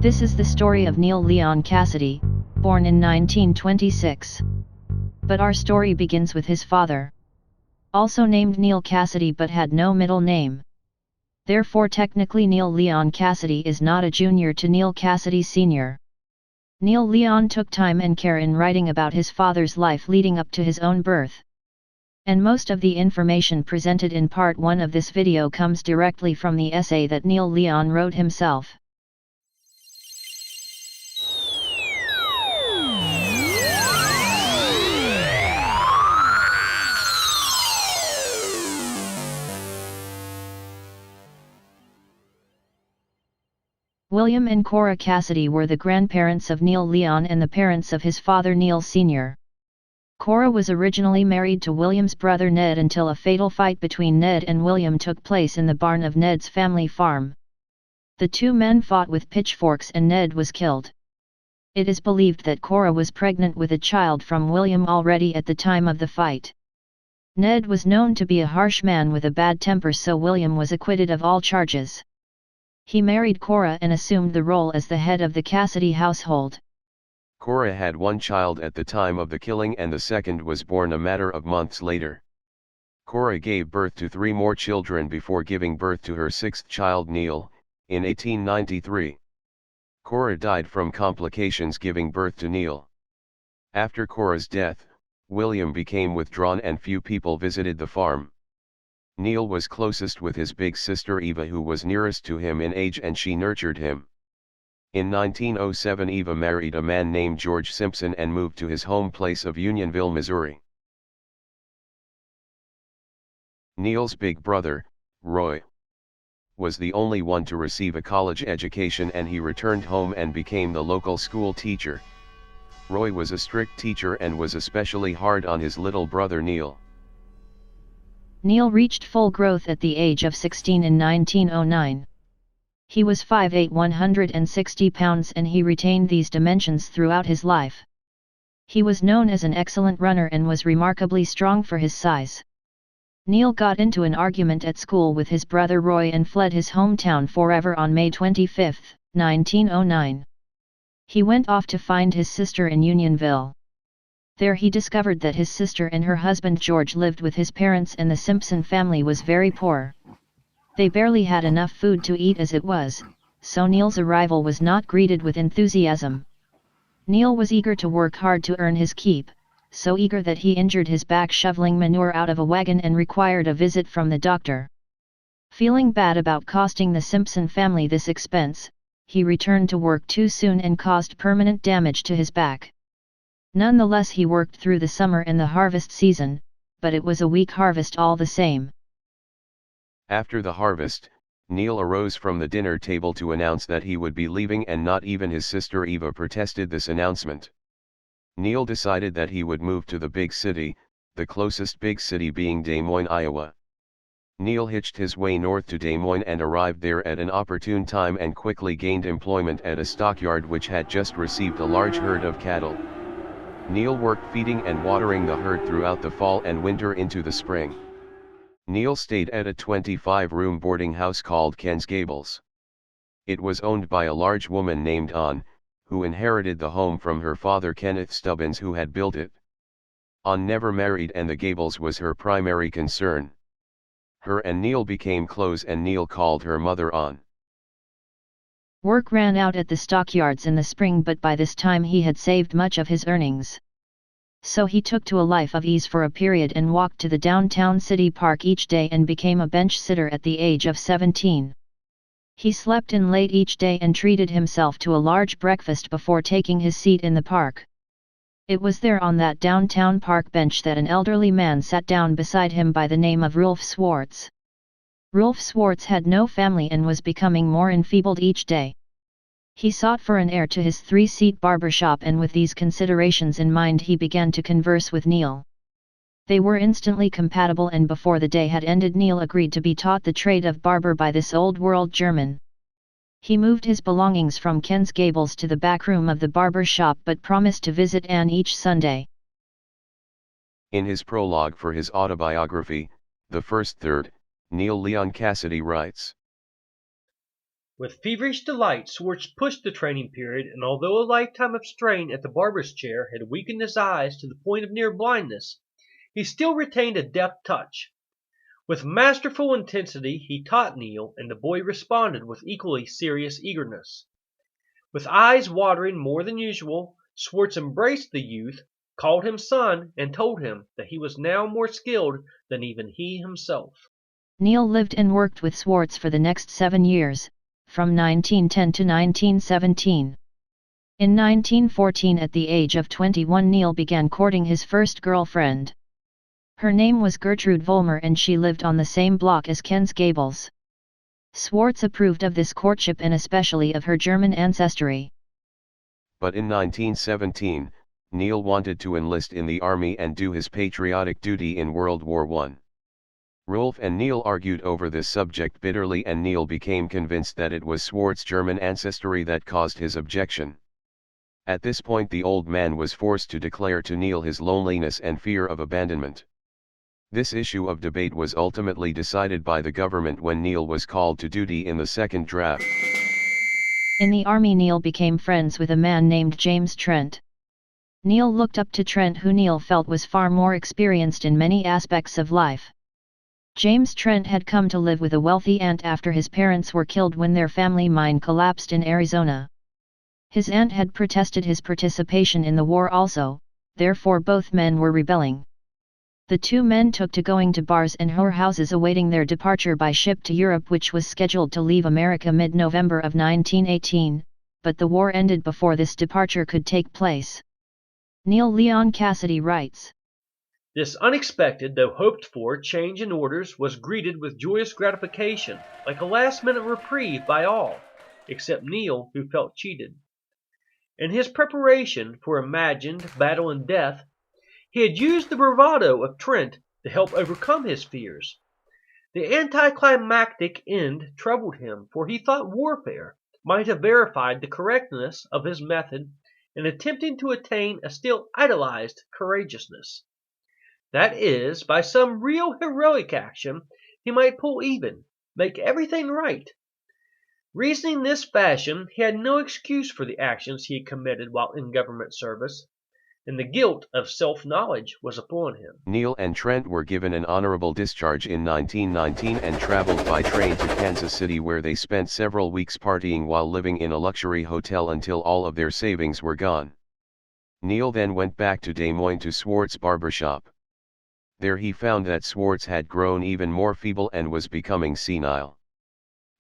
This is the story of Neal Leon Cassady, born in 1926. But our story begins with his father. Also named Neal Cassady but had no middle name. Therefore technically Neal Leon Cassady is not a junior to Neal Cassady Sr. Neal Leon took time and care in writing about his father's life leading up to his own birth. And most of the information presented in part 1 of this video comes directly from the essay that Neal Leon wrote himself. William and Cora Cassidy were the grandparents of Neal Leon and the parents of his father Neal Sr. Cora was originally married to William's brother Ned until a fatal fight between Ned and William took place in the barn of Ned's family farm. The two men fought with pitchforks and Ned was killed. It is believed that Cora was pregnant with a child from William already at the time of the fight. Ned was known to be a harsh man with a bad temper, so William was acquitted of all charges. He married Cora and assumed the role as the head of the Cassidy household. Cora had one child at the time of the killing and the second was born a matter of months later. Cora gave birth to 3 more children before giving birth to her 6th child Neal, in 1893. Cora died from complications giving birth to Neal. After Cora's death, William became withdrawn and few people visited the farm. Neal was closest with his big sister Eva, who was nearest to him in age, and she nurtured him. In 1907 Eva married a man named George Simpson and moved to his home place of Unionville, Missouri. Neal's big brother, Roy, was the only one to receive a college education, and he returned home and became the local school teacher. Roy was a strict teacher and was especially hard on his little brother Neal. Neal reached full growth at the age of 16 in 1909. He was 5'8", 160 pounds, and he retained these dimensions throughout his life. He was known as an excellent runner and was remarkably strong for his size. Neal got into an argument at school with his brother Roy and fled his hometown forever on May 25, 1909. He went off to find his sister in Unionville. There he discovered that his sister and her husband George lived with his parents, and the Simpson family was very poor. They barely had enough food to eat as it was, so Neal's arrival was not greeted with enthusiasm. Neal was eager to work hard to earn his keep, so eager that he injured his back shoveling manure out of a wagon and required a visit from the doctor. Feeling bad about costing the Simpson family this expense, he returned to work too soon and caused permanent damage to his back. Nonetheless, he worked through the summer and the harvest season, but it was a weak harvest all the same. After the harvest, Neal arose from the dinner table to announce that he would be leaving, and not even his sister Eva protested this announcement. Neal decided that he would move to the big city, the closest big city being Des Moines, Iowa. Neal hitched his way north to Des Moines and arrived there at an opportune time and quickly gained employment at a stockyard which had just received a large herd of cattle. Neal worked feeding and watering the herd throughout the fall and winter into the spring. Neal stayed at a 25-room boarding house called Ken's Gables. It was owned by a large woman named Ann, who inherited the home from her father Kenneth Stubbins, who had built it. Ann never married, and the Gables was her primary concern. Her and Neal became close, and Neal called her Mother Ann. Work ran out at the stockyards in the spring, but by this time he had saved much of his earnings. So he took to a life of ease for a period and walked to the downtown city park each day and became a bench sitter at the age of 17. He slept in late each day and treated himself to a large breakfast before taking his seat in the park. It was there on that downtown park bench that an elderly man sat down beside him by the name of Rolf Swartz. Rolf Swartz had no family and was becoming more enfeebled each day. He sought for an heir to his 3-seat barber shop, and with these considerations in mind he began to converse with Neal. They were instantly compatible, and before the day had ended Neal agreed to be taught the trade of barber by this old-world German. He moved his belongings from Ken's Gables to the back room of the barber shop but promised to visit Ann each Sunday. In his prologue for his autobiography, The First Third, Neal Leon Cassady writes, With feverish delight, Swartz pushed the training period, and although a lifetime of strain at the barber's chair had weakened his eyes to the point of near blindness, he still retained a deft touch. With masterful intensity he taught Neal, and the boy responded with equally serious eagerness. With eyes watering more than usual, Swartz embraced the youth, called him son, and told him that he was now more skilled than even he himself. Neal lived and worked with Swartz for the next 7 years, from 1910 to 1917. In 1914, at the age of 21, Neal began courting his first girlfriend. Her name was Gertrude Vollmer and she lived on the same block as Ken's Gables. Swartz approved of this courtship and especially of her German ancestry. But in 1917, Neal wanted to enlist in the army and do his patriotic duty in World War I. Rolf and Neal argued over this subject bitterly, and Neal became convinced that it was Swartz's German ancestry that caused his objection. At this point the old man was forced to declare to Neal his loneliness and fear of abandonment. This issue of debate was ultimately decided by the government when Neal was called to duty in the second draft. In the army, Neal became friends with a man named James Trent. Neal looked up to Trent, who Neal felt was far more experienced in many aspects of life. James Trent had come to live with a wealthy aunt after his parents were killed when their family mine collapsed in Arizona. His aunt had protested his participation in the war also, therefore both men were rebelling. The two men took to going to bars and whorehouses awaiting their departure by ship to Europe, which was scheduled to leave America mid-November of 1918, but the war ended before this departure could take place. Neal Cassady writes, "This unexpected, though hoped-for, change in orders was greeted with joyous gratification, like a last-minute reprieve by all, except Neal, who felt cheated. In his preparation for imagined battle and death, he had used the bravado of Trent to help overcome his fears. The anticlimactic end troubled him, for he thought warfare might have verified the correctness of his method in attempting to attain a still idolized courageousness. That is, by some real heroic action, he might pull even, make everything right. Reasoning this fashion, he had no excuse for the actions he had committed while in government service, and the guilt of self-knowledge was upon him." Neal and Trent were given an honorable discharge in 1919 and traveled by train to Kansas City, where they spent several weeks partying while living in a luxury hotel until all of their savings were gone. Neal then went back to Des Moines to Swartz's barbershop. There he found that Swartz had grown even more feeble and was becoming senile.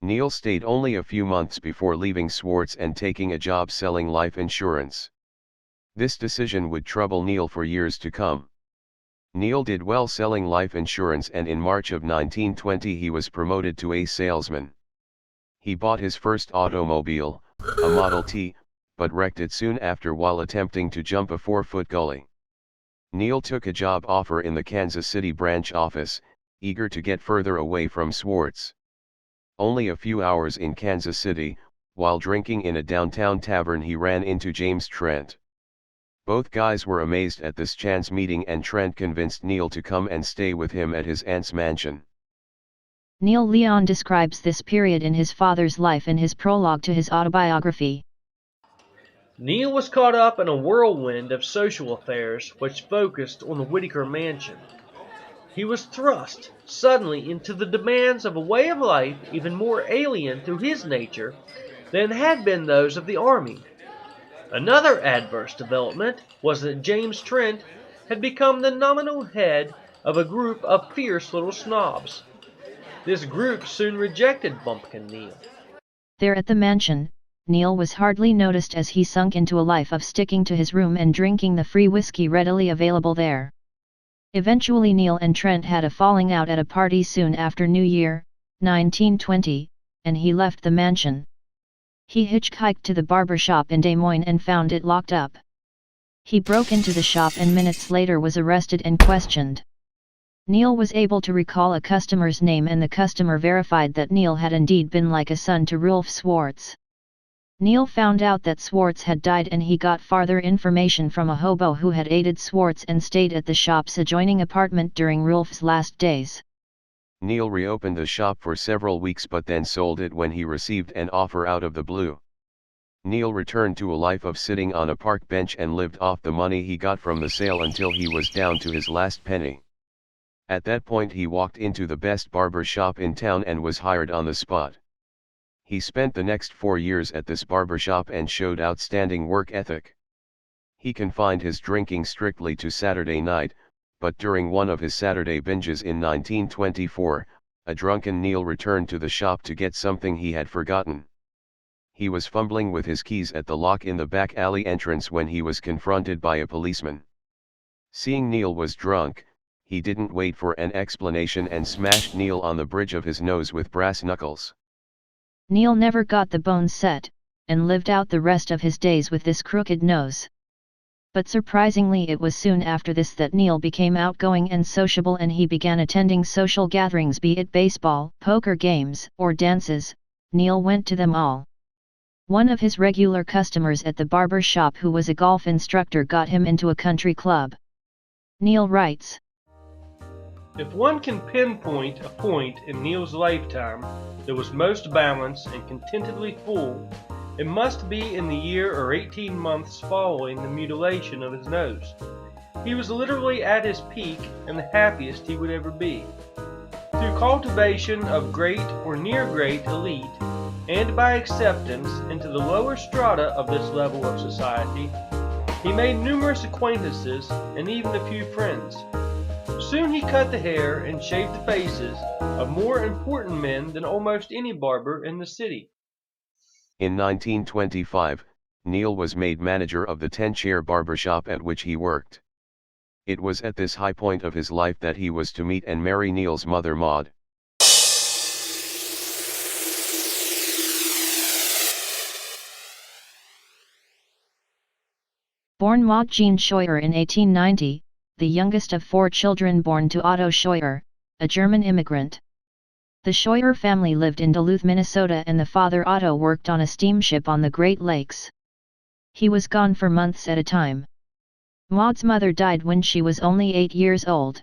Neal stayed only a few months before leaving Swartz and taking a job selling life insurance. This decision would trouble Neal for years to come. Neal did well selling life insurance, and in March of 1920 he was promoted to a salesman. He bought his first automobile, a Model T, but wrecked it soon after while attempting to jump a 4-foot gully. Neal took a job offer in the Kansas City branch office, eager to get further away from Swartz. Only a few hours in Kansas City, while drinking in a downtown tavern, he ran into James Trent. Both guys were amazed at this chance meeting, and Trent convinced Neal to come and stay with him at his aunt's mansion. Neal Leon describes this period in his father's life in his prologue to his autobiography. Neal was caught up in a whirlwind of social affairs which focused on the Whittaker mansion. He was thrust suddenly into the demands of a way of life even more alien to his nature than had been those of the army. Another adverse development was that James Trent had become the nominal head of a group of fierce little snobs. This group soon rejected Bumpkin Neal. There at the mansion, Neal was hardly noticed as he sunk into a life of sticking to his room and drinking the free whiskey readily available there. Eventually Neal and Trent had a falling out at a party soon after New Year, 1920, and he left the mansion. He hitchhiked to the barber shop in Des Moines and found it locked up. He broke into the shop and minutes later was arrested and questioned. Neal was able to recall a customer's name, and the customer verified that Neal had indeed been like a son to Rolf Swartz. Neal found out that Swartz had died, and he got farther information from a hobo who had aided Swartz and stayed at the shop's adjoining apartment during Rolf's last days. Neal reopened the shop for several weeks but then sold it when he received an offer out of the blue. Neal returned to a life of sitting on a park bench and lived off the money he got from the sale until he was down to his last penny. At that point he walked into the best barber shop in town and was hired on the spot. He spent the next 4 years at this barber shop and showed outstanding work ethic. He confined his drinking strictly to Saturday night, but during one of his Saturday binges in 1924, a drunken Neal returned to the shop to get something he had forgotten. He was fumbling with his keys at the lock in the back alley entrance when he was confronted by a policeman. Seeing Neal was drunk, he didn't wait for an explanation and smashed Neal on the bridge of his nose with brass knuckles. Neal never got the bones set, and lived out the rest of his days with this crooked nose. But surprisingly it was soon after this that Neal became outgoing and sociable, and he began attending social gatherings, be it baseball, poker games, or dances. Neal went to them all. One of his regular customers at the barber shop, who was a golf instructor, got him into a country club. Neal writes, "If one can pinpoint a point in Neal's lifetime that was most balanced and contentedly full, it must be in the year or 18 months following the mutilation of his nose. He was literally at his peak and the happiest he would ever be. Through cultivation of great or near great elite, and by acceptance into the lower strata of this level of society, he made numerous acquaintances and even a few friends. Soon he cut the hair and shaved the faces of more important men than almost any barber in the city." In 1925, Neal was made manager of the 10-chair barbershop at which he worked. It was at this high point of his life that he was to meet and marry Neal's mother Maud. Born Maud Jean Scheuer in 1890, the youngest of 4 children born to Otto Scheuer, a German immigrant. The Scheuer family lived in Duluth, Minnesota, and the father Otto worked on a steamship on the Great Lakes. He was gone for months at a time. Maud's mother died when she was only 8 years old.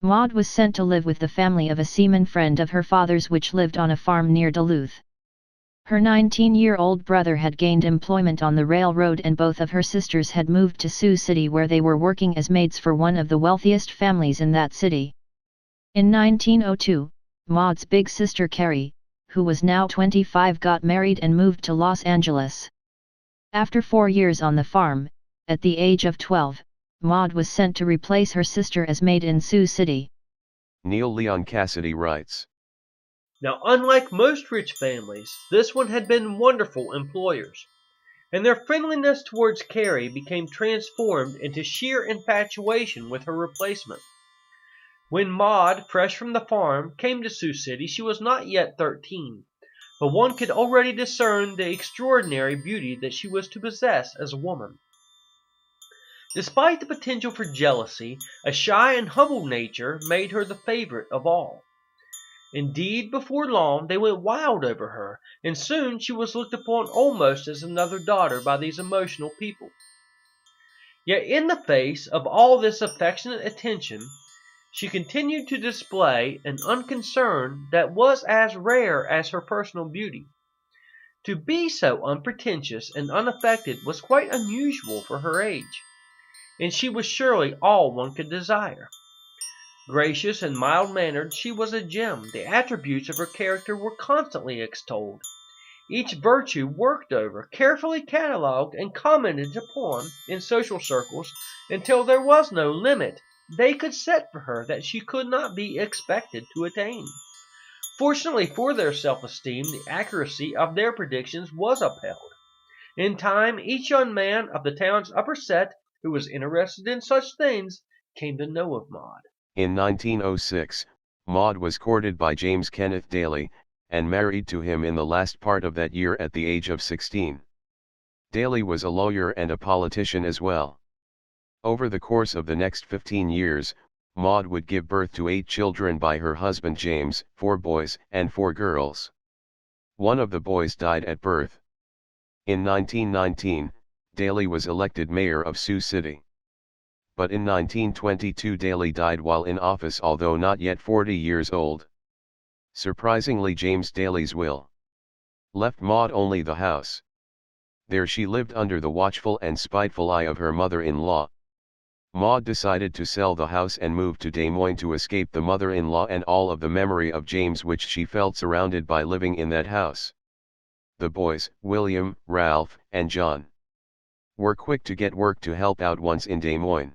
Maud was sent to live with the family of a seaman friend of her father's, which lived on a farm near Duluth. Her 19-year-old brother had gained employment on the railroad, and both of her sisters had moved to Sioux City, where they were working as maids for one of the wealthiest families in that city. In 1902, Maud's big sister Carrie, who was now 25, got married and moved to Los Angeles. After 4 years on the farm, at the age of 12, Maud was sent to replace her sister as maid in Sioux City. Neal Cassady writes, Now, unlike most rich families, this one had been wonderful employers, and their friendliness towards Carrie became transformed into sheer infatuation with her replacement. When Maud, fresh from the farm, came to Sioux City, she was not yet 13, but one could already discern the extraordinary beauty that she was to possess as a woman. Despite the potential for jealousy, a shy and humble nature made her the favorite of all. Indeed, before long they went wild over her, and soon she was looked upon almost as another daughter by these emotional people. Yet in the face of all this affectionate attention, she continued to display an unconcern that was as rare as her personal beauty. To be so unpretentious and unaffected was quite unusual for her age, and she was surely all one could desire. Gracious and mild-mannered, she was a gem. The attributes of her character were constantly extolled, each virtue worked over, carefully catalogued, and commented upon in social circles until there was no limit they could set for her that she could not be expected to attain. Fortunately for their self-esteem, the accuracy of their predictions was upheld. In time, each young man of the town's upper set who was interested in such things came to know of Maud. In 1906, Maud was courted by James Kenneth Daly, and married to him in the last part of that year at the age of 16. Daly was a lawyer and a politician as well. Over the course of the next 15 years, Maud would give birth to 8 children by her husband James, 4 boys and 4 girls. One of the boys died at birth. In 1919, Daly was elected mayor of Sioux City. but in 1922 Daly died while in office, although not yet 40 years old. Surprisingly, James Daly's will left Maud only the house. There she lived under the watchful and spiteful eye of her mother-in-law. Maud decided to sell the house and move to Des Moines to escape the mother-in-law and all of the memory of James which she felt surrounded by living in that house. The boys, William, Ralph, and John, were quick to get work to help out once in Des Moines.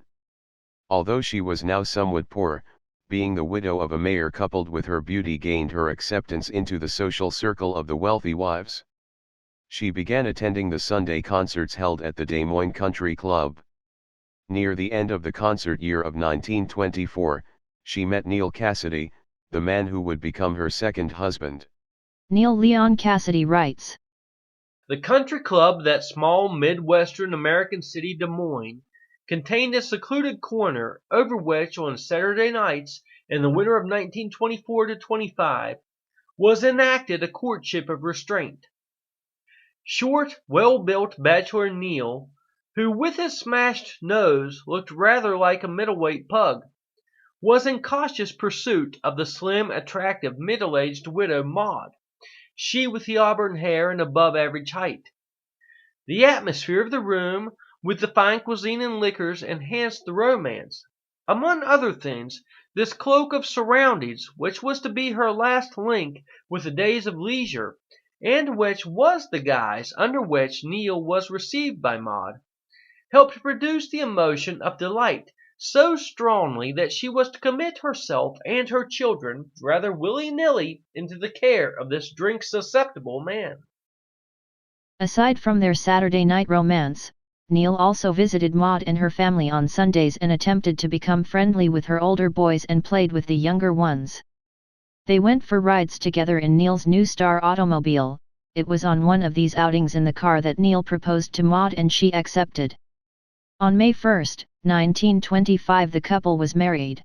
Although she was now somewhat poor, being the widow of a mayor coupled with her beauty gained her acceptance into the social circle of the wealthy wives. She began attending the Sunday concerts held at the Des Moines Country Club. Near the end of the concert year of 1924, she met Neal Cassady, the man who would become her second husband. Neal Leon Cassady writes, "The country club, that small Midwestern American city Des Moines, contained a secluded corner over which on Saturday nights in the winter of 1924-25 was enacted a courtship of restraint. Short, well-built bachelor Neal, who with his smashed nose looked rather like a middleweight pug, was in cautious pursuit of the slim, attractive, middle-aged widow Maud, she with the auburn hair and above-average height. The atmosphere of the room, with the fine cuisine and liquors, enhanced the romance. Among other things, this cloak of surroundings, which was to be her last link with the days of leisure, and which was the guise under which Neal was received by Maud, helped to produce the emotion of delight so strongly that she was to commit herself and her children rather willy-nilly into the care of this drink-susceptible man." Aside from their Saturday night romance, Neal also visited Maud and her family on Sundays and attempted to become friendly with her older boys and played with the younger ones. They went for rides together in Neal's new Star automobile. It was on one of these outings in the car that Neal proposed to Maud and she accepted. On May 1, 1925 the couple was married.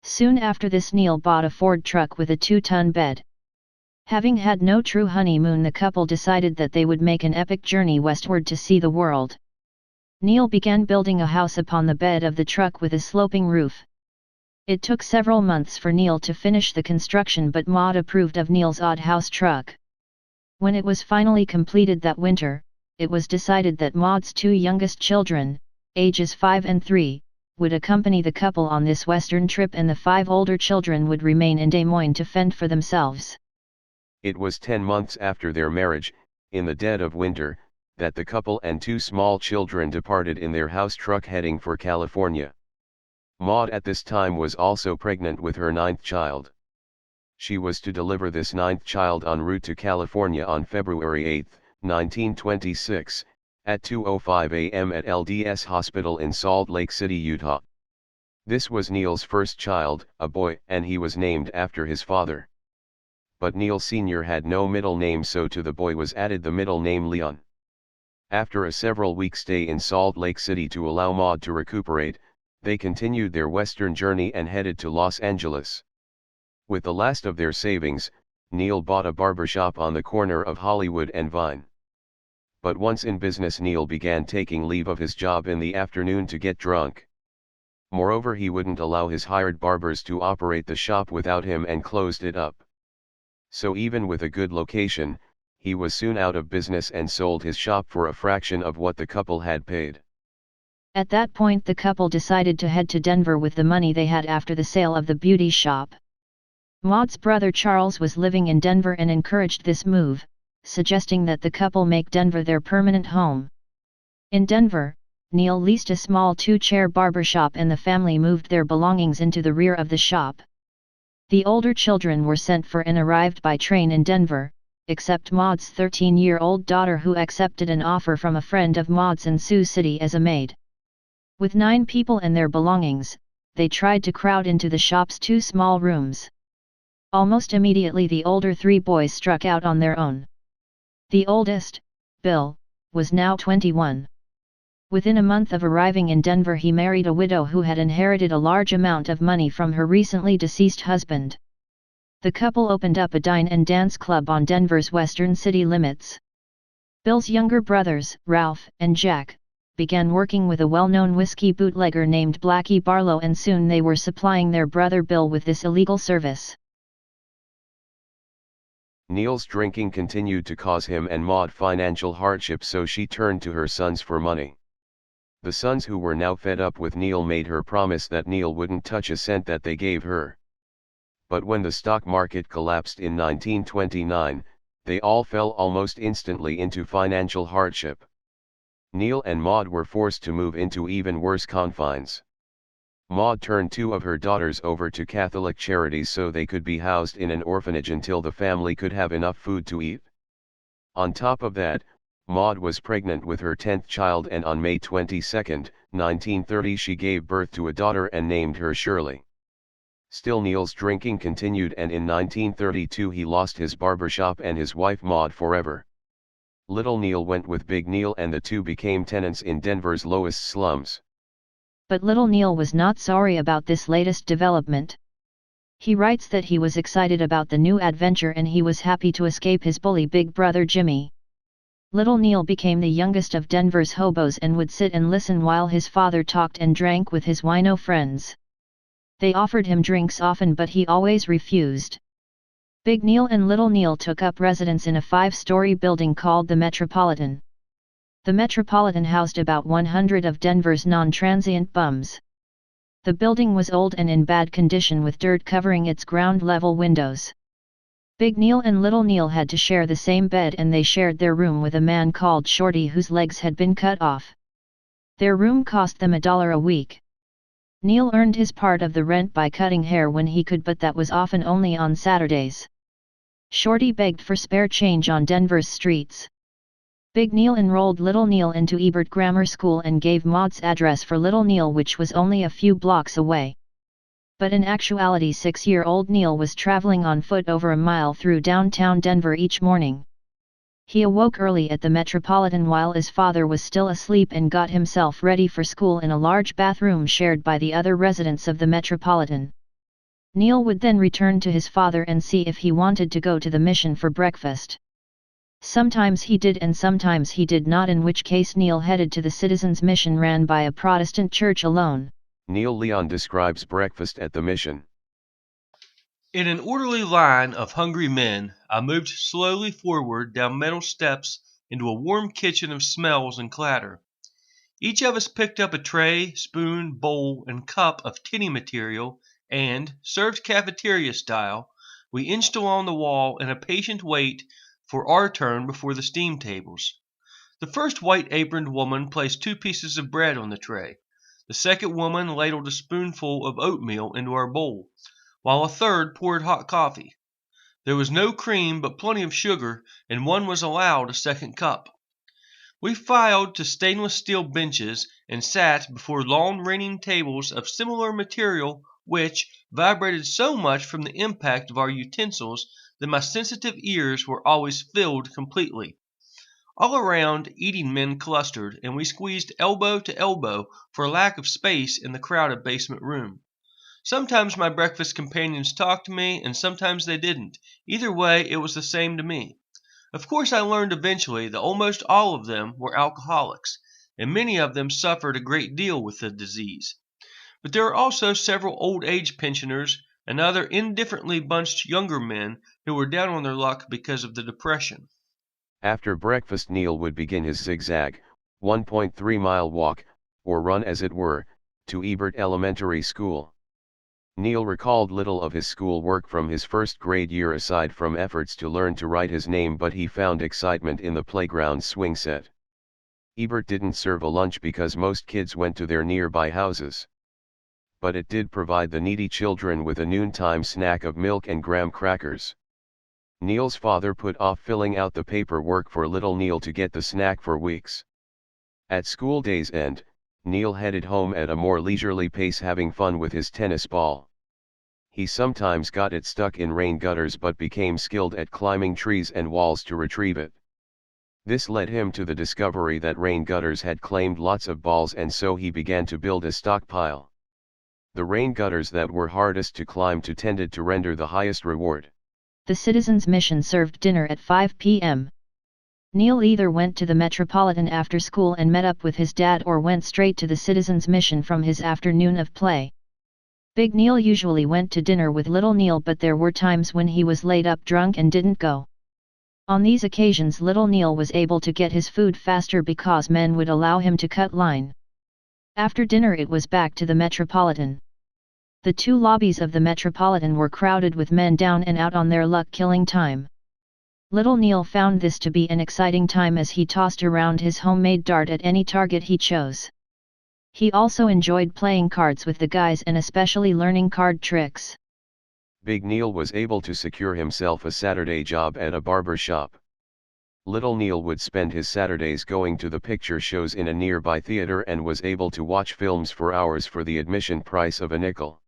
Soon after this Neal bought a Ford truck with a 2-ton bed. Having had no true honeymoon, the couple decided that they would make an epic journey westward to see the world. Neal began building a house upon the bed of the truck with a sloping roof. It took several months for Neal to finish the construction, but Maud approved of Neal's odd house truck. When it was finally completed that winter, it was decided that Maud's 2 youngest children, ages 5 and 3, would accompany the couple on this western trip and the 5 older children would remain in Des Moines to fend for themselves. It was 10 months after their marriage, in the dead of winter, that the couple and 2 small children departed in their house truck heading for California. Maud at this time was also pregnant with her 9th child. She was to deliver this 9th child en route to California on February 8, 1926, at 2:05 a.m. at LDS Hospital in Salt Lake City, Utah. This was Neal's first child, a boy, and he was named after his father. But Neal Sr. had no middle name, so to the boy was added the middle name Leon. After a several-week stay in Salt Lake City to allow Maud to recuperate, they continued their western journey and headed to Los Angeles. With the last of their savings, Neal bought a barbershop on the corner of Hollywood and Vine. But once in business, Neal began taking leave of his job in the afternoon to get drunk. Moreover, he wouldn't allow his hired barbers to operate the shop without him and closed it up. So even with a good location, he was soon out of business and sold his shop for a fraction of what the couple had paid. At that point the couple decided to head to Denver with the money they had after the sale of the beauty shop. Maud's brother Charles was living in Denver and encouraged this move, suggesting that the couple make Denver their permanent home. In Denver, Neal leased a small 2-chair barbershop and the family moved their belongings into the rear of the shop. The older children were sent for and arrived by train in Denver, except Maud's 13-year-old daughter, who accepted an offer from a friend of Maud's in Sioux City as a maid. With 9 people and their belongings, they tried to crowd into the shop's 2 small rooms. Almost immediately the older 3 boys struck out on their own. The oldest, Bill, was now 21. Within a month of arriving in Denver, he married a widow who had inherited a large amount of money from her recently deceased husband. The couple opened up a dine and dance club on Denver's western city limits. Bill's younger brothers, Ralph and Jack, began working with a well-known whiskey bootlegger named Blackie Barlow, and soon they were supplying their brother Bill with this illegal service. Neal's drinking continued to cause him and Maud financial hardship, so she turned to her sons for money. The sons, who were now fed up with Neal, made her promise that Neal wouldn't touch a cent that they gave her. But when the stock market collapsed in 1929, they all fell almost instantly into financial hardship. Neal and Maud were forced to move into even worse confines. Maud turned 2 of her daughters over to Catholic charities so they could be housed in an orphanage until the family could have enough food to eat. On top of that, Maud was pregnant with her 10th child, and on May 22, 1930 she gave birth to a daughter and named her Shirley. Still, Neal's drinking continued, and in 1932 he lost his barbershop and his wife Maud forever. Little Neal went with Big Neal, and the two became tenants in Denver's lowest slums. But Little Neal was not sorry about this latest development. He writes that he was excited about the new adventure and he was happy to escape his bully big brother Jimmy. Little Neal became the youngest of Denver's hobos and would sit and listen while his father talked and drank with his wino friends. They offered him drinks often, but he always refused. Big Neal and Little Neal took up residence in a 5-story building called the Metropolitan. The Metropolitan housed about 100 of Denver's non-transient bums. The building was old and in bad condition, with dirt covering its ground-level windows. Big Neal and Little Neal had to share the same bed, and they shared their room with a man called Shorty whose legs had been cut off. Their room cost them $1 a week. Neal earned his part of the rent by cutting hair when he could, but that was often only on Saturdays. Shorty begged for spare change on Denver's streets. Big Neal enrolled Little Neal into Ebert Grammar School and gave Maud's address for Little Neal, which was only a few blocks away. But in actuality, 6-year-old Neal was traveling on foot over a mile through downtown Denver each morning. He awoke early at the Metropolitan while his father was still asleep and got himself ready for school in a large bathroom shared by the other residents of the Metropolitan. Neal would then return to his father and see if he wanted to go to the mission for breakfast. Sometimes he did and sometimes he did not, in which case Neal headed to the Citizens Mission ran by a Protestant church alone. Neil Leon describes breakfast at the mission. In an orderly line of hungry men, I moved slowly forward down metal steps into a warm kitchen of smells and clatter. Each of us picked up a tray, spoon, bowl, and cup of tinny material, and, served cafeteria style, we inched along the wall in a patient wait for our turn before the steam tables. The first white-aproned woman placed 2 pieces of bread on the tray. The second woman ladled a spoonful of oatmeal into our bowl, while a third poured hot coffee. There was no cream, but plenty of sugar, and one was allowed a second cup. We filed to stainless steel benches and sat before long reigning tables of similar material which vibrated so much from the impact of our utensils that my sensitive ears were always filled completely. All around, eating men clustered, and we squeezed elbow to elbow for lack of space in the crowded basement room. Sometimes my breakfast companions talked to me, and sometimes they didn't. Either way, it was the same to me. Of course, I learned eventually that almost all of them were alcoholics, and many of them suffered a great deal with the disease. But there are also several old age pensioners and other indifferently bunched younger men who were down on their luck because of the depression. After breakfast, Neal would begin his zigzag, 1.3-mile walk, or run as it were, to Ebert Elementary School. Neal recalled little of his school work from his first grade year aside from efforts to learn to write his name, but he found excitement in the playground swing set. Ebert didn't serve a lunch because most kids went to their nearby houses. But it did provide the needy children with a noontime snack of milk and graham crackers. Neal's father put off filling out the paperwork for little Neal to get the snack for weeks. At school day's end, Neal headed home at a more leisurely pace, having fun with his tennis ball. He sometimes got it stuck in rain gutters but became skilled at climbing trees and walls to retrieve it. This led him to the discovery that rain gutters had claimed lots of balls, and so he began to build a stockpile. The rain gutters that were hardest to climb to tended to render the highest reward. The Citizens Mission served dinner at 5 p.m. Neal either went to the Metropolitan after school and met up with his dad or went straight to the Citizens Mission from his afternoon of play. Big Neal usually went to dinner with Little Neal, but there were times when he was laid up drunk and didn't go. On these occasions Little Neal was able to get his food faster because men would allow him to cut line. After dinner it was back to the Metropolitan. The two lobbies of the Metropolitan were crowded with men down and out on their luck killing time. Little Neal found this to be an exciting time as he tossed around his homemade dart at any target he chose. He also enjoyed playing cards with the guys and especially learning card tricks. Big Neal was able to secure himself a Saturday job at a barber shop. Little Neal would spend his Saturdays going to the picture shows in a nearby theater and was able to watch films for hours for the admission price of a nickel.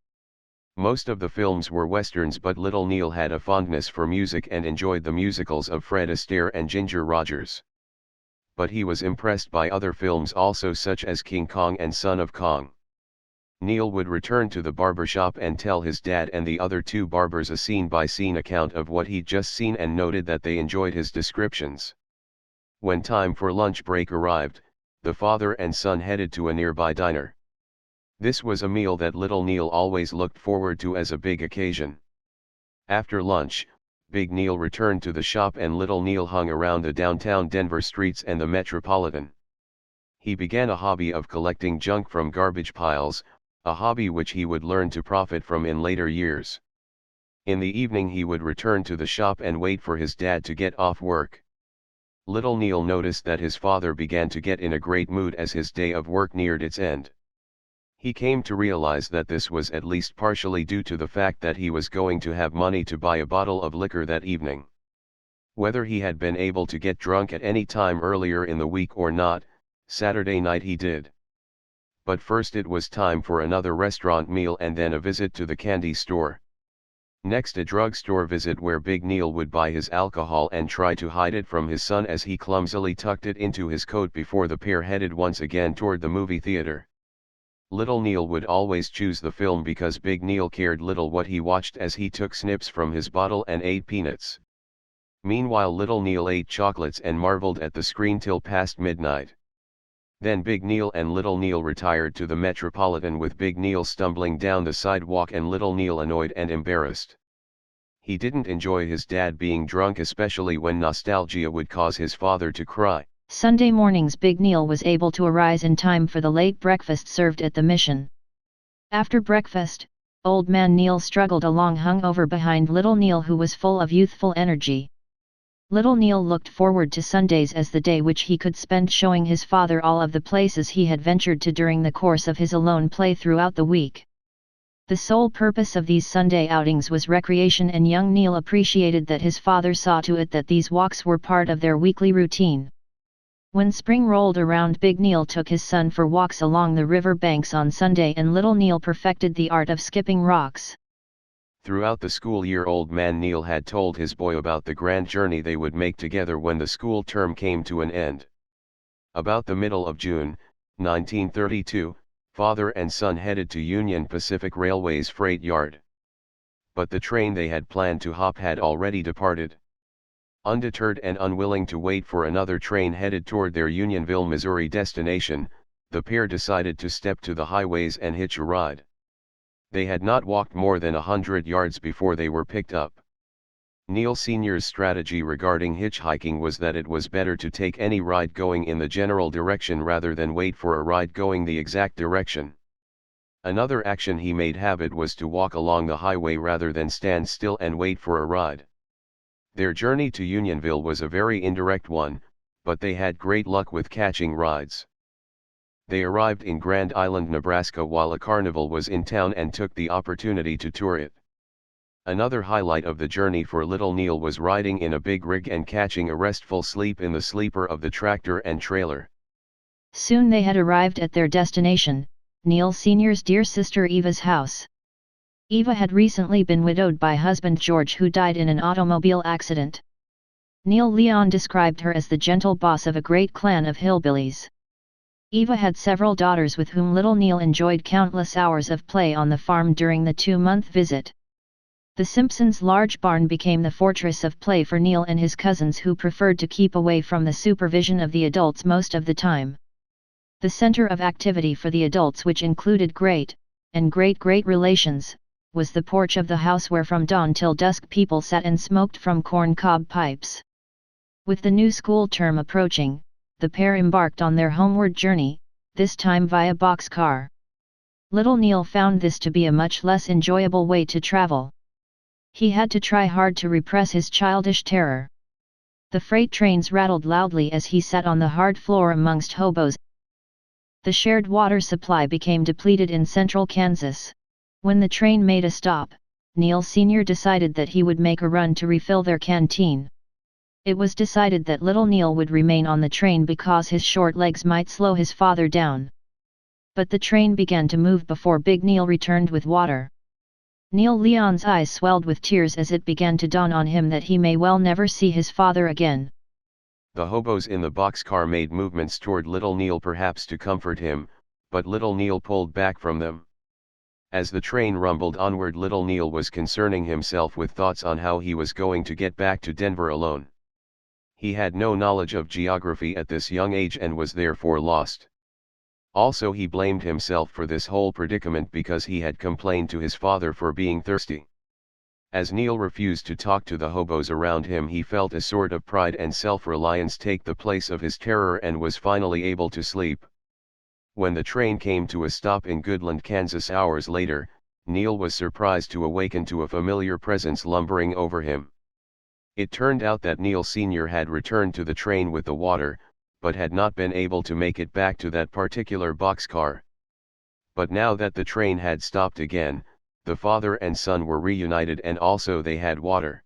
Most of the films were westerns, but Little Neal had a fondness for music and enjoyed the musicals of Fred Astaire and Ginger Rogers. But he was impressed by other films also, such as King Kong and Son of Kong. Neal would return to the barbershop and tell his dad and the other two barbers a scene-by-scene account of what he'd just seen and noted that they enjoyed his descriptions. When time for lunch break arrived, the father and son headed to a nearby diner. This was a meal that Little Neal always looked forward to as a big occasion. After lunch, Big Neal returned to the shop and Little Neal hung around the downtown Denver streets and the Metropolitan. He began a hobby of collecting junk from garbage piles, a hobby which he would learn to profit from in later years. In the evening he would return to the shop and wait for his dad to get off work. Little Neal noticed that his father began to get in a great mood as his day of work neared its end. He came to realize that this was at least partially due to the fact that he was going to have money to buy a bottle of liquor that evening. Whether he had been able to get drunk at any time earlier in the week or not, Saturday night he did. But first it was time for another restaurant meal and then a visit to the candy store. Next a drugstore visit where Big Neal would buy his alcohol and try to hide it from his son as he clumsily tucked it into his coat before the pair headed once again toward the movie theater. Little Neal would always choose the film because Big Neal cared little what he watched as he took snips from his bottle and ate peanuts. Meanwhile Little Neal ate chocolates and marveled at the screen till past midnight. Then Big Neal and Little Neal retired to the Metropolitan with Big Neal stumbling down the sidewalk and Little Neal annoyed and embarrassed. He didn't enjoy his dad being drunk, especially when nostalgia would cause his father to cry. Sunday mornings Big Neal was able to arise in time for the late breakfast served at the mission. After breakfast, Old Man Neal struggled along hungover behind Little Neal, who was full of youthful energy. Little Neal looked forward to Sundays as the day which he could spend showing his father all of the places he had ventured to during the course of his alone play throughout the week. The sole purpose of these Sunday outings was recreation, and young Neal appreciated that his father saw to it that these walks were part of their weekly routine. When spring rolled around, Big Neal took his son for walks along the river banks on Sunday, and Little Neal perfected the art of skipping rocks. Throughout the school year, Old Man Neal had told his boy about the grand journey they would make together when the school term came to an end. About the middle of June, 1932, father and son headed to Union Pacific Railway's freight yard. But the train they had planned to hop had already departed. Undeterred and unwilling to wait for another train headed toward their Unionville, Missouri destination, the pair decided to step to the highways and hitch a ride. They had not walked more than 100 yards before they were picked up. Neal Sr.'s strategy regarding hitchhiking was that it was better to take any ride going in the general direction rather than wait for a ride going the exact direction. Another action he made habit was to walk along the highway rather than stand still and wait for a ride. Their journey to Unionville was a very indirect one, but they had great luck with catching rides. They arrived in Grand Island, Nebraska while a carnival was in town and took the opportunity to tour it. Another highlight of the journey for Little Neal was riding in a big rig and catching a restful sleep in the sleeper of the tractor and trailer. Soon they had arrived at their destination, Neal Sr.'s dear sister Eva's house. Eva had recently been widowed by husband George, who died in an automobile accident. Neal Leon described her as the gentle boss of a great clan of hillbillies. Eva had several daughters with whom Little Neal enjoyed countless hours of play on the farm during the 2-month visit. The Simpsons' large barn became the fortress of play for Neal and his cousins, who preferred to keep away from the supervision of the adults most of the time. The center of activity for the adults, which included great and great-great relations, was the porch of the house where from dawn till dusk people sat and smoked from corn-cob pipes. With the new school term approaching, the pair embarked on their homeward journey, this time via boxcar. Little Neal found this to be a much less enjoyable way to travel. He had to try hard to repress his childish terror. The freight trains rattled loudly as he sat on the hard floor amongst hobos. The shared water supply became depleted in central Kansas. When the train made a stop, Neal Sr. decided that he would make a run to refill their canteen. It was decided that little Neal would remain on the train because his short legs might slow his father down. But the train began to move before Big Neal returned with water. Neal Leon's eyes swelled with tears as it began to dawn on him that he may well never see his father again. The hobos in the boxcar made movements toward little Neal, perhaps to comfort him, but little Neal pulled back from them. As the train rumbled onward, little Neal was concerning himself with thoughts on how he was going to get back to Denver alone. He had no knowledge of geography at this young age and was therefore lost. Also, he blamed himself for this whole predicament because he had complained to his father for being thirsty. As Neal refused to talk to the hobos around him, he felt a sort of pride and self-reliance take the place of his terror and was finally able to sleep. When the train came to a stop in Goodland, Kansas hours later, Neal was surprised to awaken to a familiar presence lumbering over him. It turned out that Neal Sr. had returned to the train with the water, but had not been able to make it back to that particular boxcar. But now that the train had stopped again, the father and son were reunited and also they had water.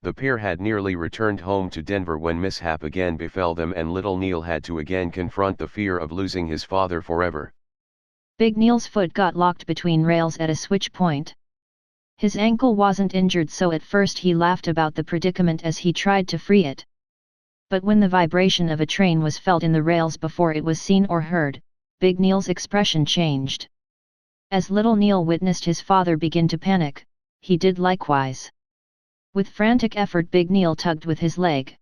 The pair had nearly returned home to Denver when mishap again befell them and little Neal had to again confront the fear of losing his father forever. Big Neal's foot got locked between rails at a switch point. His ankle wasn't injured, so at first he laughed about the predicament as he tried to free it. But when the vibration of a train was felt in the rails before it was seen or heard, Big Neal's expression changed. As little Neal witnessed his father begin to panic, he did likewise. With frantic effort, Big Neal tugged with his leg.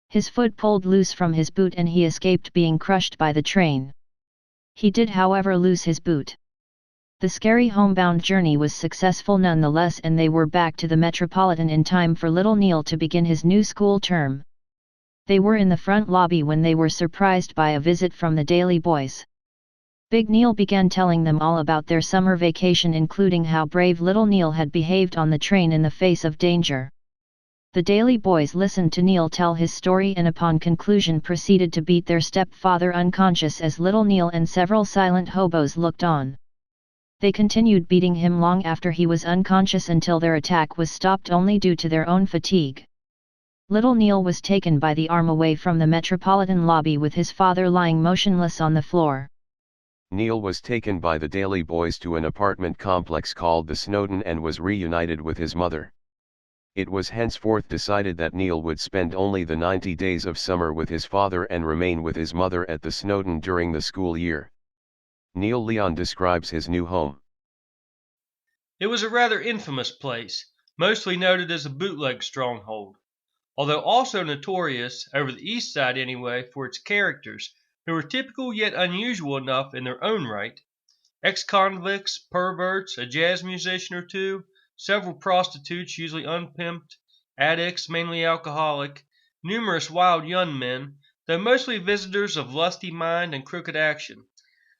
His foot pulled loose from his boot and he escaped being crushed by the train. He did, however, lose his boot. The scary homebound journey was successful nonetheless, and they were back to the Metropolitan in time for little Neal to begin his new school term. They were in the front lobby when they were surprised by a visit from the Daily Boys. Big Neal began telling them all about their summer vacation, including how brave little Neal had behaved on the train in the face of danger. The Daily Boys listened to Neal tell his story and upon conclusion proceeded to beat their stepfather unconscious as little Neal and several silent hobos looked on. They continued beating him long after he was unconscious until their attack was stopped only due to their own fatigue. Little Neal was taken by the arm away from the Metropolitan lobby with his father lying motionless on the floor. Neal was taken by the Daily Boys to an apartment complex called the Snowden and was reunited with his mother. It was henceforth decided that Neal would spend only the 90 days of summer with his father and remain with his mother at the Snowden during the school year. Neal Leon describes his new home. It was a rather infamous place, mostly noted as a bootleg stronghold, although also notorious, over the east side anyway, for its characters, who were typical yet unusual enough in their own right. Ex-convicts, perverts, a jazz musician or two, several prostitutes, usually unpimped, addicts, mainly alcoholic, numerous wild young men, though mostly visitors of lusty mind and crooked action.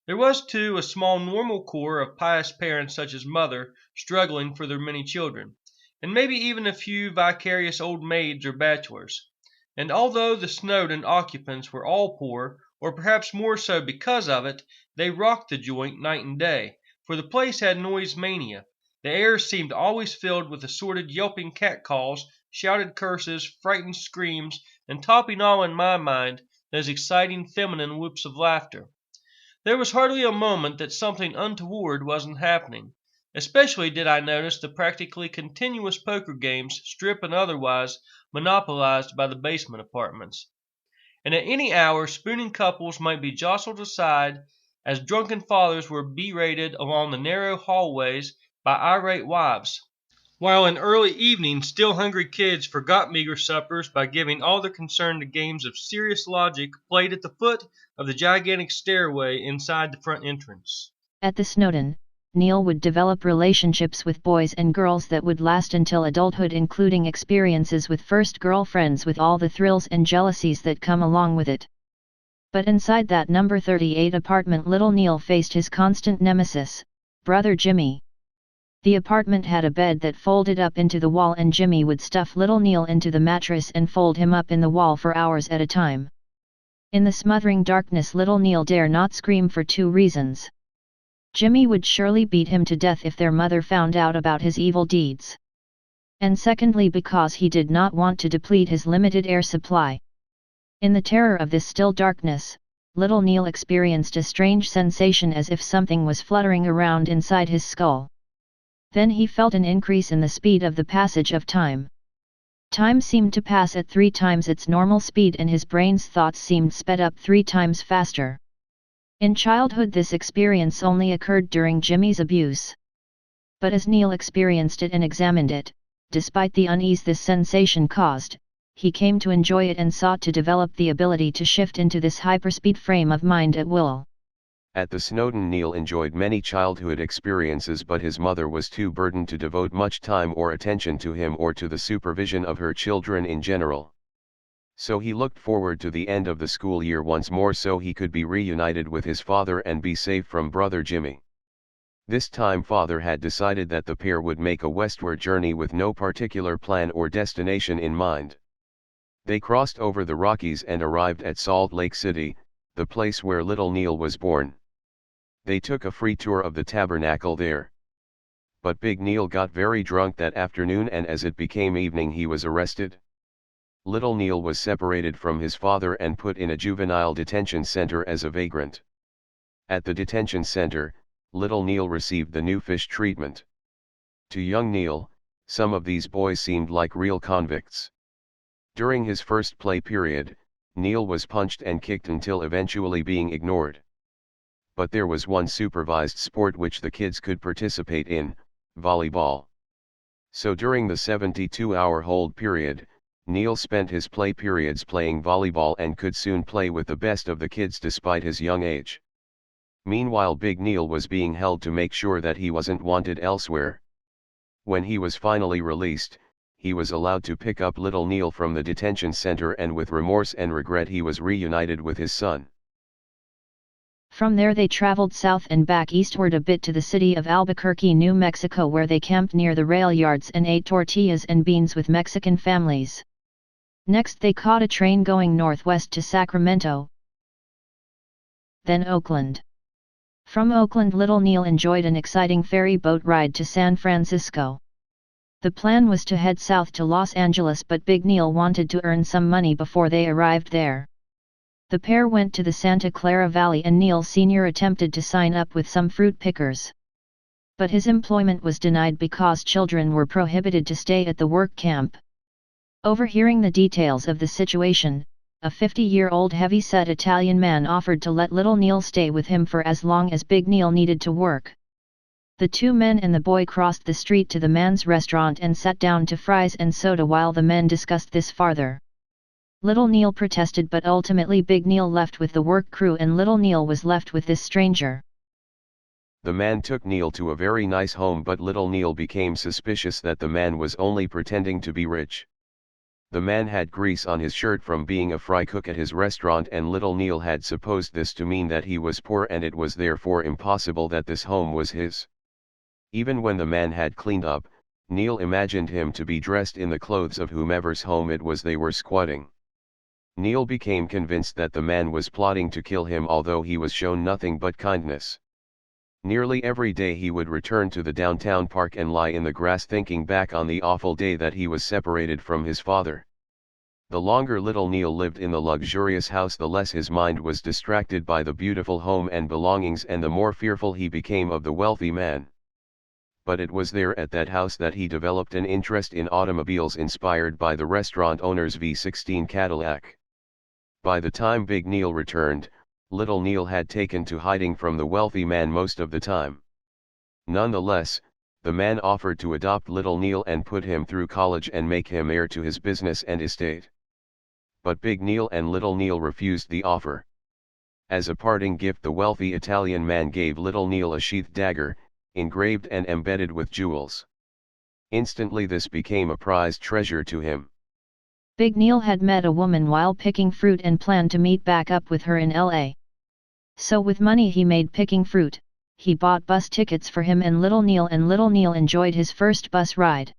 There was, too, a small normal core of pious parents such as mother, struggling for their many children, and maybe even a few vicarious old maids or bachelors. And although the Snowden occupants were all poor, or perhaps more so because of it, they rocked the joint night and day, for the place had noise mania. The air seemed always filled with assorted yelping catcalls, shouted curses, frightened screams, and topping all in my mind, those exciting feminine whoops of laughter. There was hardly a moment that something untoward wasn't happening. Especially did I notice the practically continuous poker games, strip and otherwise, monopolized by the basement apartments. And at any hour spooning couples might be jostled aside as drunken fathers were berated along the narrow hallways by irate wives. while in early evening still hungry kids forgot meager suppers by giving all their concern to games of serious logic played at the foot of the gigantic stairway inside the front entrance. At the Snowden, Neal would develop relationships with boys and girls that would last until adulthood, including experiences with first girlfriends with all the thrills and jealousies that come along with it. But inside that number 38 apartment, little Neal faced his constant nemesis, brother Jimmy. The apartment had a bed that folded up into the wall, and Jimmy would stuff little Neal into the mattress and fold him up in the wall for hours at a time. In the smothering darkness, little Neal dare not scream for two reasons. Jimmy would surely beat him to death if their mother found out about his evil deeds. And secondly, because he did not want to deplete his limited air supply. In the terror of this still darkness, little Neal experienced a strange sensation as if something was fluttering around inside his skull. Then he felt an increase in the speed of the passage of time. Time seemed to pass at 3 times its normal speed, and his brain's thoughts seemed sped up 3 times faster. In childhood, this experience only occurred during Jimmy's abuse. But as Neal experienced it and examined it, despite the unease this sensation caused, he came to enjoy it and sought to develop the ability to shift into this hyperspeed frame of mind at will. At the Snowden, Neal enjoyed many childhood experiences, but his mother was too burdened to devote much time or attention to him or to the supervision of her children in general. So he looked forward to the end of the school year once more so he could be reunited with his father and be safe from brother Jimmy. This time father had decided that the pair would make a westward journey with no particular plan or destination in mind. They crossed over the Rockies and arrived at Salt Lake City, the place where little Neal was born. They took a free tour of the tabernacle there. But Big Neal got very drunk that afternoon, and as it became evening he was arrested. Little Neal was separated from his father and put in a juvenile detention center as a vagrant. At the detention center, little Neal received the new fish treatment. To young Neal, some of these boys seemed like real convicts. During his first play period, Neal was punched and kicked until eventually being ignored. But there was one supervised sport which the kids could participate in, volleyball. So during the 72-hour hold period, Neal spent his play periods playing volleyball and could soon play with the best of the kids despite his young age. Meanwhile, Big Neal was being held to make sure that he wasn't wanted elsewhere. When he was finally released, he was allowed to pick up little Neal from the detention center, and with remorse and regret he was reunited with his son. From there they traveled south and back eastward a bit to the city of Albuquerque, New Mexico, where they camped near the rail yards and ate tortillas and beans with Mexican families. Next they caught a train going northwest to Sacramento, then Oakland. From Oakland, little Neal enjoyed an exciting ferry boat ride to San Francisco. The plan was to head south to Los Angeles, but Big Neal wanted to earn some money before they arrived there. The pair went to the Santa Clara Valley, and Neal Sr. attempted to sign up with some fruit pickers. But his employment was denied because children were prohibited to stay at the work camp. Overhearing the details of the situation, a 50-year-old heavy-set Italian man offered to let little Neal stay with him for as long as Big Neal needed to work. The two men and the boy crossed the street to the man's restaurant and sat down to fries and soda while the men discussed this farther. Little Neal protested, but ultimately Big Neal left with the work crew and little Neal was left with this stranger. The man took Neal to a very nice home, but little Neal became suspicious that the man was only pretending to be rich. The man had grease on his shirt from being a fry cook at his restaurant, and little Neal had supposed this to mean that he was poor, and it was therefore impossible that this home was his. Even when the man had cleaned up, Neal imagined him to be dressed in the clothes of whomever's home it was they were squatting. Neal became convinced that the man was plotting to kill him, although he was shown nothing but kindness. Nearly every day he would return to the downtown park and lie in the grass thinking back on the awful day that he was separated from his father. The longer little Neal lived in the luxurious house, the less his mind was distracted by the beautiful home and belongings, and the more fearful he became of the wealthy man. But it was there at that house that he developed an interest in automobiles, inspired by the restaurant owner's V16 Cadillac. By the time Big Neal returned, little Neal had taken to hiding from the wealthy man most of the time. Nonetheless, the man offered to adopt little Neal and put him through college and make him heir to his business and estate. But Big Neal and Little Neal refused the offer. As a parting gift, the wealthy Italian man gave Little Neal a sheathed dagger, engraved and embedded with jewels. Instantly this became a prized treasure to him. Big Neal had met a woman while picking fruit and planned to meet back up with her in LA. So with money he made picking fruit, he bought bus tickets for him and Little Neal enjoyed his first bus ride.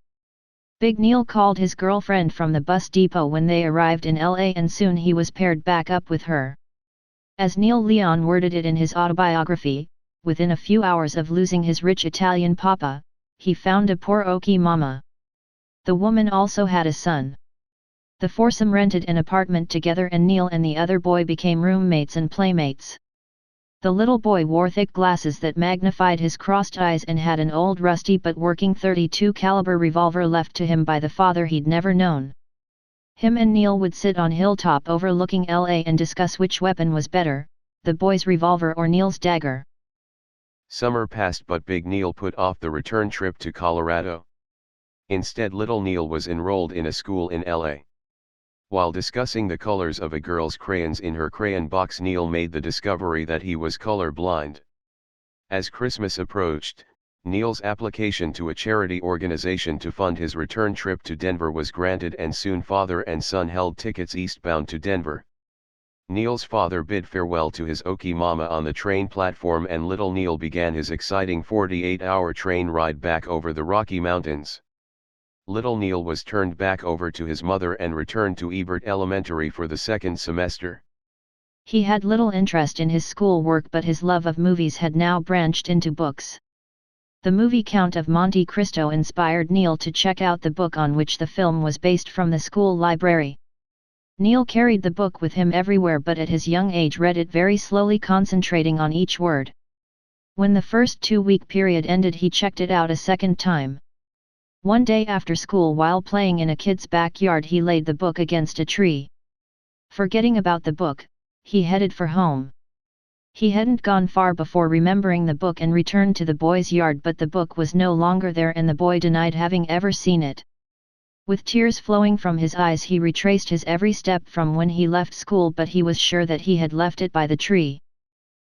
Big Neal called his girlfriend from the bus depot when they arrived in LA and soon he was paired back up with her. As Neil Leon worded it in his autobiography, within a few hours of losing his rich Italian papa, he found a poor oaky mama. The woman also had a son. The foursome rented an apartment together and Neil and the other boy became roommates and playmates. The little boy wore thick glasses that magnified his crossed eyes and had an old rusty but working .32 caliber revolver left to him by the father he'd never known. Him and Neil would sit on hilltop overlooking LA and discuss which weapon was better, the boy's revolver or Neil's dagger. Summer passed but Big Neal put off the return trip to Colorado. Instead, Little Neal was enrolled in a school in LA. While discussing the colors of a girl's crayons in her crayon box, Neil made the discovery that he was color blind. As Christmas approached, Neil's application to a charity organization to fund his return trip to Denver was granted and soon father and son held tickets eastbound to Denver. Neil's father bid farewell to his oaky mama on the train platform and Little Neal began his exciting 48-hour train ride back over the Rocky Mountains. Little Neal was turned back over to his mother and returned to Ebert Elementary for the second semester. He had little interest in his schoolwork but his love of movies had now branched into books. The movie Count of Monte Cristo inspired Neil to check out the book on which the film was based from the school library. Neil carried the book with him everywhere but at his young age read it very slowly, concentrating on each word. When the first 2-week period ended, he checked it out a second time. One day after school, while playing in a kid's backyard, he laid the book against a tree. Forgetting about the book, he headed for home. He hadn't gone far before remembering the book and returned to the boy's yard, but the book was no longer there and the boy denied having ever seen it. With tears flowing from his eyes, he retraced his every step from when he left school, but he was sure that he had left it by the tree.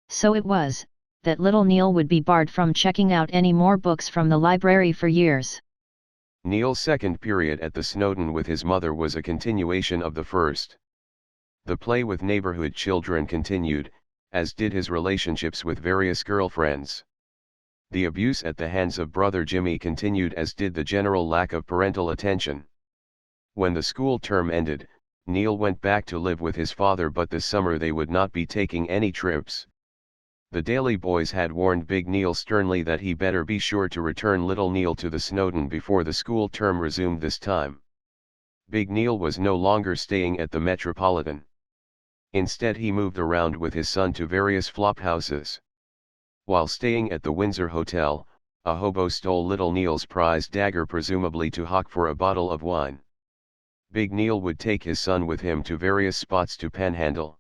So it was, that Little Neal would be barred from checking out any more books from the library for years. Neil's second period at the Snowden with his mother was a continuation of the first. The play with neighborhood children continued, as did his relationships with various girlfriends. The abuse at the hands of brother Jimmy continued, as did the general lack of parental attention. When the school term ended, Neil went back to live with his father, but this summer they would not be taking any trips. The Daily Boys had warned Big Neal sternly that he better be sure to return Little Neal to the Snowden before the school term resumed this time. Big Neal was no longer staying at the Metropolitan. Instead, he moved around with his son to various flop houses. While staying at the Windsor Hotel, a hobo stole Little Neal's prized dagger, presumably to hawk for a bottle of wine. Big Neal would take his son with him to various spots to panhandle.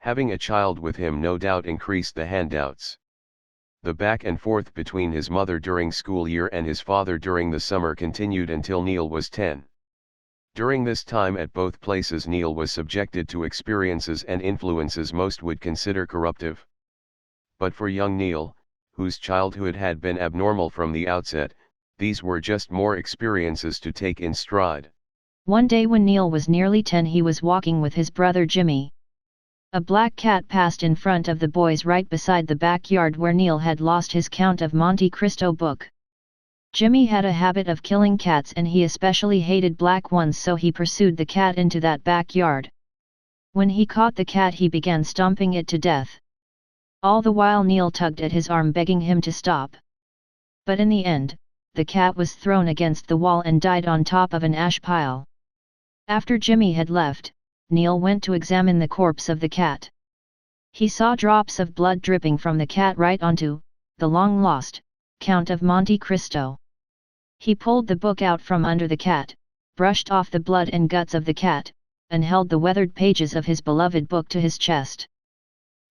Having a child with him no doubt increased the handouts. The back and forth between his mother during school year and his father during the summer continued until Neil was 10. During this time at both places, Neil was subjected to experiences and influences most would consider corruptive. But for young Neil, whose childhood had been abnormal from the outset, these were just more experiences to take in stride. One day when Neil was nearly 10, he was walking with his brother Jimmy. A black cat passed in front of the boys right beside the backyard where Neil had lost his Count of Monte Cristo book. Jimmy had a habit of killing cats and he especially hated black ones, so he pursued the cat into that backyard. When he caught the cat, he began stomping it to death. All the while Neil tugged at his arm, begging him to stop. But in the end, the cat was thrown against the wall and died on top of an ash pile. After Jimmy had left, Neil went to examine the corpse of the cat. He saw drops of blood dripping from the cat right onto the long-lost Count of Monte Cristo. He pulled the book out from under the cat, brushed off the blood and guts of the cat, and held the weathered pages of his beloved book to his chest.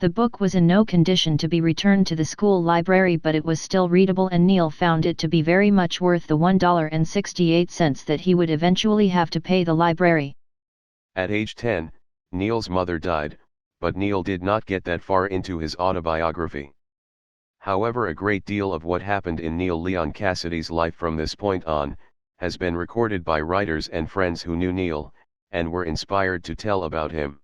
The book was in no condition to be returned to the school library, but it was still readable, and Neal found it to be very much worth the $1.68 that he would eventually have to pay the library. At age 10, Neal's mother died, but Neal did not get that far into his autobiography. However, a great deal of what happened in Neal Leon Cassady's life from this point on, has been recorded by writers and friends who knew Neal, and were inspired to tell about him.